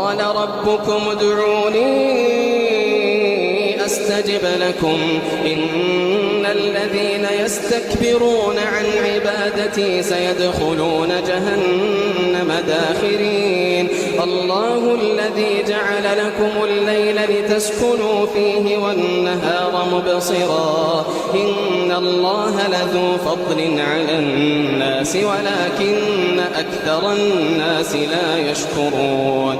قال ربكم ادعوني أستجب لكم إن الذين يستكبرون عن عبادتي سيدخلون جهنم داخرين الله الذي جعل لكم الليل لتسكنوا فيه والنهار مبصرا إن الله لذو فضل على الناس ولكن أكثر الناس لا يشكرون